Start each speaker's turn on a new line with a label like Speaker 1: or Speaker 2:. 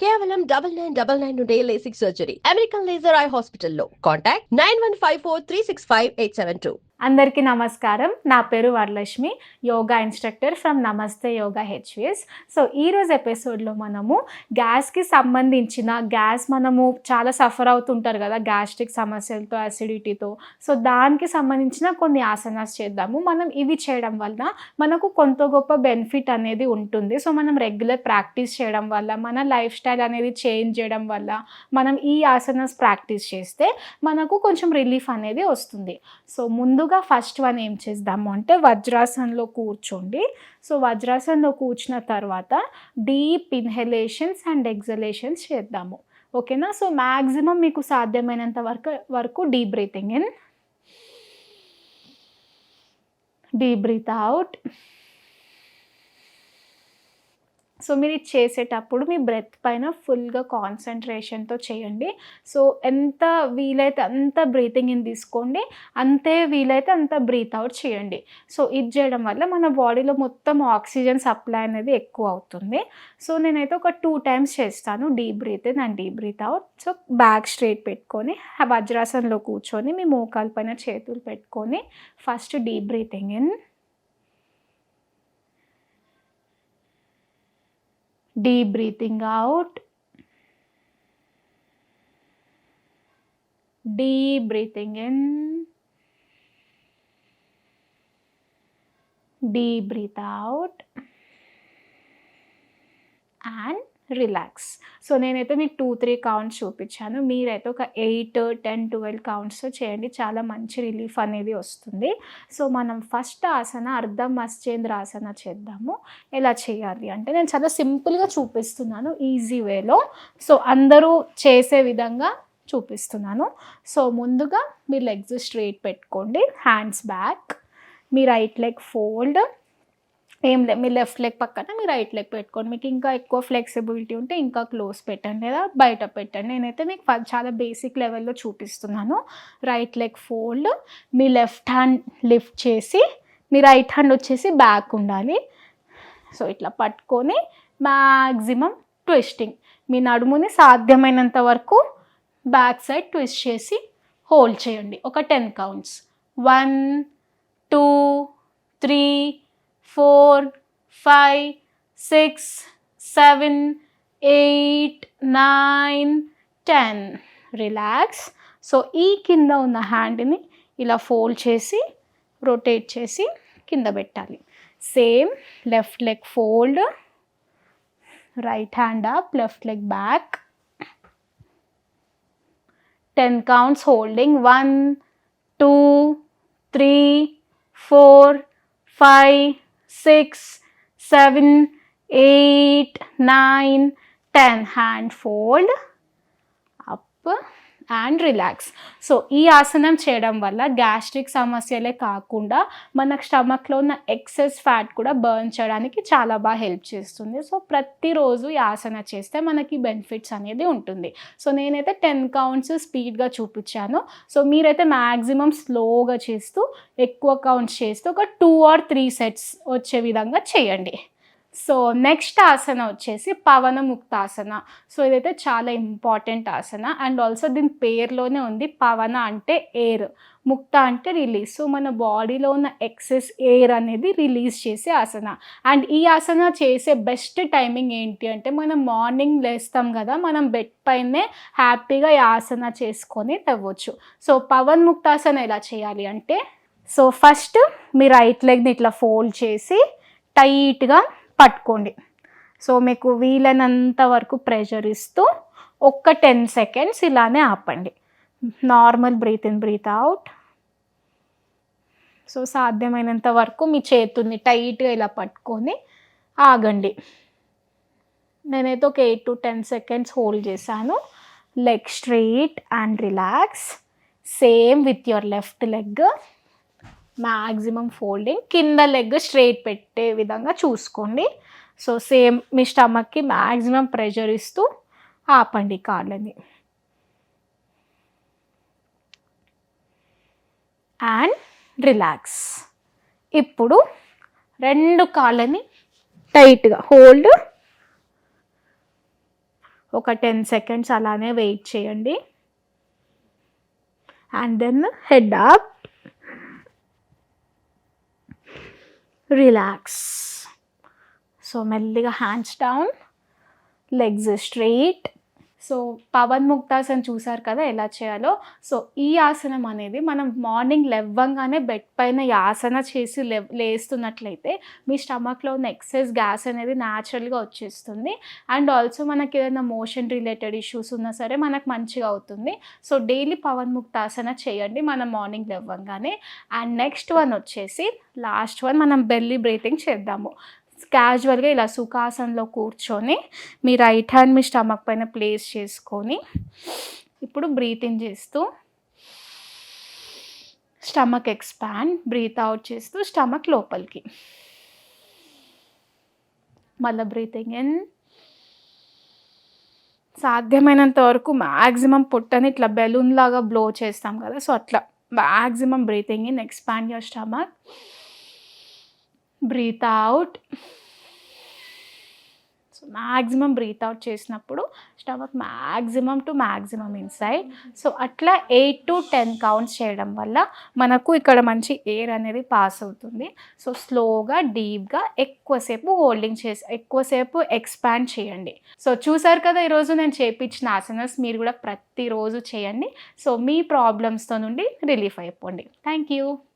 Speaker 1: కేవలం 9999 నుండి LASIK surgery. American laser eye హాస్పిటల్లో. కాంటాక్ట్ 9154365872.
Speaker 2: అందరికీ నమస్కారం. నా పేరు వరలక్ష్మి, యోగా ఇన్స్ట్రక్టర్ ఫ్రమ్ నమస్తే యోగా హెచ్విఎస్. సో ఈరోజు ఎపిసోడ్లో మనము గ్యాస్కి సంబంధించిన మనము చాలా సఫర్ అవుతుంటారు కదా గ్యాస్ట్రిక్ సమస్యలతో, అసిడిటీతో. సో దానికి సంబంధించిన కొన్ని ఆసనాస్ చేద్దాము. మనం ఇవి చేయడం వల్ల మనకు కొంత గొప్ప బెనిఫిట్ అనేది ఉంటుంది. సో మనం రెగ్యులర్ ప్రాక్టీస్ చేయడం వల్ల, మన లైఫ్ స్టైల్ అనేది చేంజ్ చేయడం వల్ల మనం ఈ ఆసనాస్ ప్రాక్టీస్ చేస్తే మనకు కొంచెం రిలీఫ్ అనేది వస్తుంది. సో ముందుగా ఫస్ట్ వన్ ఏం చేద్దాము అంటే వజ్రాసనంలో కూర్చోండి. సో వజ్రాసనంలో కూర్చున్న తర్వాత డీప్ ఇన్హలేషన్స్ అండ్ ఎగ్జలేషన్స్ చేద్దాము. ఓకేనా? సో మ్యాక్సిమం మీకు సాధ్యమైనంత వరకు deep breathing in, deep breath out. So మీరు ఇది చేసేటప్పుడు మీ బ్రెత్ పైన ఫుల్గా కాన్సన్ట్రేషన్తో చేయండి. సో ఎంత వీలైతే అంత బ్రీతింగ్ ఇన్ తీసుకోండి, అంతే వీలైతే అంత బ్రీత్ అవుట్ చేయండి. సో ఇది చేయడం వల్ల మన బాడీలో మొత్తం ఆక్సిజన్ సప్లై అనేది ఎక్కువ అవుతుంది. సో నేనైతే ఒక 2 times చేస్తాను, deep breath in and deep breath out. So back straight పెట్టుకొని వజ్రాసనంలో కూర్చొని మీ మోకాల పైన చేతులు పెట్టుకొని first deep breathing in, deep breathing out, deep breathing in, deep breath out and relax. So నేనైతే మీకు 2-3 కౌంట్స్ చూపించాను. మీరైతే ఒక 8, 10, 12 కౌంట్స్ చేయండి. చాలా మంచి రిలీఫ్ అనేది వస్తుంది. సో మనం ఫస్ట్ ఆసన అర్ధ మత్స్యేంద్ర ఆసన చేద్దాము. ఎలా చేయాలి అంటే నేను చాలా సింపుల్గా చూపిస్తున్నాను, ఈజీ వేలో. సో అందరూ చేసే విధంగా చూపిస్తున్నాను. సో ముందుగా మీ లెగ్స్ స్ట్రైట్ పెట్టుకోండి, హ్యాండ్స్ బ్యాక్, మీ రైట్ లెగ్ ఫోల్డ్, ఏం లేదు మీ లెఫ్ట్ లెగ్ పక్కన మీ రైట్ లెగ్ పెట్టుకోండి. మీకు ఇంకా ఎక్కువ ఫ్లెక్సిబిలిటీ ఉంటే ఇంకా క్లోజ్ పెట్టండి లేదా బయట పెట్టండి. నేనైతే మీకు చాలా బేసిక్ లెవెల్లో చూపిస్తున్నాను. రైట్ లెగ్ ఫోల్డ్, మీ లెఫ్ట్ హ్యాండ్ లిఫ్ట్ చేసి మీ రైట్ హ్యాండ్ వచ్చేసి బ్యాక్ ఉండాలి. సో ఇట్లా పట్టుకొని మ్యాక్సిమం ట్విస్టింగ్, మీ నడుముని సాధ్యమైనంత వరకు బ్యాక్ సైడ్ ట్విస్ట్ చేసి హోల్డ్ చేయండి. ఒక 10 counts. 1, 2, 3, 4, 5, 6, 7, 8, 9, 10. రిలాక్స్. సో ఈ కింద ఉన్న హ్యాండ్ని ఇలా ఫోల్డ్ చేసి రొటేట్ చేసి కింద పెట్టాలి. Same left leg fold, right hand up, left leg back. 10 counts holding. 1, 2, 3, 4, 5, 6, 7, 8, 9, 10. Hand fold, up and relax. So ఈ ఆసనం చేయడం వల్ల గ్యాస్ట్రిక్ సమస్యలే కాకుండా మనకు స్టమక్లో ఉన్న ఎక్సెస్ ఫ్యాట్ కూడా బర్న్ చేయడానికి చాలా బాగా హెల్ప్ చేస్తుంది. సో ప్రతిరోజు ఈ ఆసన చేస్తే మనకి బెనిఫిట్స్ అనేది ఉంటుంది. సో నేనైతే 10 counts స్పీడ్గా చూపించాను. సో మీరైతే మ్యాక్సిమం స్లోగా చేస్తూ ఎక్కువ కౌంట్స్ చేస్తూ ఒక 2 or 3 sets వచ్చే విధంగా చేయండి. సో నెక్స్ట్ ఆసన వచ్చేసి పవన ముక్తాసన. సో ఇదైతే చాలా ఇంపార్టెంట్ ఆసన అండ్ ఆల్సో దీని పేరులోనే ఉంది, పవన అంటే ఎయిర్, ముక్త అంటే రిలీజ్. సో మన బాడీలో ఉన్న ఎక్సెస్ ఎయిర్ అనేది రిలీజ్ చేసే ఆసన. అండ్ ఈ ఆసన చేసే బెస్ట్ టైమింగ్ ఏంటి అంటే మనం మార్నింగ్ లేస్తాం కదా, మనం బెడ్ పైనే హ్యాపీగా ఈ ఆసన చేసుకొని తవ్వచ్చు. సో పవన్ ముక్తాసన ఎలా చేయాలి అంటే, సో ఫస్ట్ మీ రైట్ లెగ్ని ఇట్లా ఫోల్డ్ చేసి టైట్గా పట్టుకోండి. సో మీకు వీలైనంత వరకు ప్రెషర్ ఇస్తూ ఒక్క 10 seconds ఇలానే ఆపండి. Normal breath in, breath out. So సాధ్యమైనంత వరకు మీ చేతుల్ని టైట్గా ఇలా పట్టుకొని ఆగండి. నేనైతే ఒక 8 to 10 seconds హోల్డ్ చేశాను. Leg straight and relax. Same with your left leg, maximum folding. కింద లెగ్ స్ట్రైట్ పెట్టే విధంగా చూసుకోండి. సో సేమ్ మీ స్టమక్కి మ్యాక్సిమం ప్రెషర్ ఇస్తూ ఆపండి కాళ్ళని. And relax. ఇప్పుడు 2 కాళ్ళని టైట్గా హోల్డ్, ఒక 10 సెకండ్స్ అలానే వెయిట్ చేయండి. And then head up, relax. So మెల్లిగా hands down, legs straight. So Pavan Muktasan చూసారు కదా ఎలా చేయాలో. సో ఈ ఆసనం అనేది మనం మార్నింగ్ లేవగానే బెడ్ పైన ఈ ఆసన చేసి లేస్తున్నట్లయితే మీ స్టమక్లో ఉన్న ఎక్సెస్ గ్యాస్ అనేది న్యాచురల్గా వచ్చేస్తుంది. అండ్ ఆల్సో మనకి ఏదైనా మోషన్ రిలేటెడ్ ఇష్యూస్ ఉన్నా సరే మనకు మంచిగా అవుతుంది. సో డైలీ పవన్ ముక్తాసన చేయండి మనం మార్నింగ్ లేవగానే. అండ్ నెక్స్ట్ వన్ వచ్చేసి లాస్ట్ వన్, మనం బెల్లీ బ్రీతింగ్ చేద్దాము. క్యాజువల్గా ఇలా సుఖాసనంలో కూర్చొని మీ రైట్ హ్యాండ్ మీ స్టమక్ పైన ప్లేస్ చేసుకొని ఇప్పుడు బ్రీతింగ్ చేస్తూ స్టమక్ ఎక్స్పాండ్, బ్రీత్ అవుట్ చేస్తూ స్టమక్ లోపలికి. మళ్ళీ బ్రీతింగ్ ఇన్. సాధ్యమైనంత వరకు మ్యాక్సిమం పొట్టని ఇట్లా బెలూన్ లాగా బ్లో చేస్తాం కదా, సో అట్లా maximum breathing in, expand your stomach. Breathe out. So maximum breathe out చేసినప్పుడు stomach maximum to maximum inside. So అట్లా 8 to 10 కౌంట్స్ చేయడం వల్ల మనకు ఇక్కడ మంచి ఎయిర్ అనేది పాస్ అవుతుంది. సో స్లోగా డీప్గా ఎక్కువసేపు హోల్డింగ్ చేసి ఎక్కువసేపు ఎక్స్పాండ్ చేయండి. సో చూసారు కదా ఈరోజు నేను చేయించిన ఆసనాస్, మీరు కూడా ప్రతిరోజు చేయండి. సో మీ ప్రాబ్లమ్స్తో నుండి రిలీఫ్ అయిపోండి. Thank you.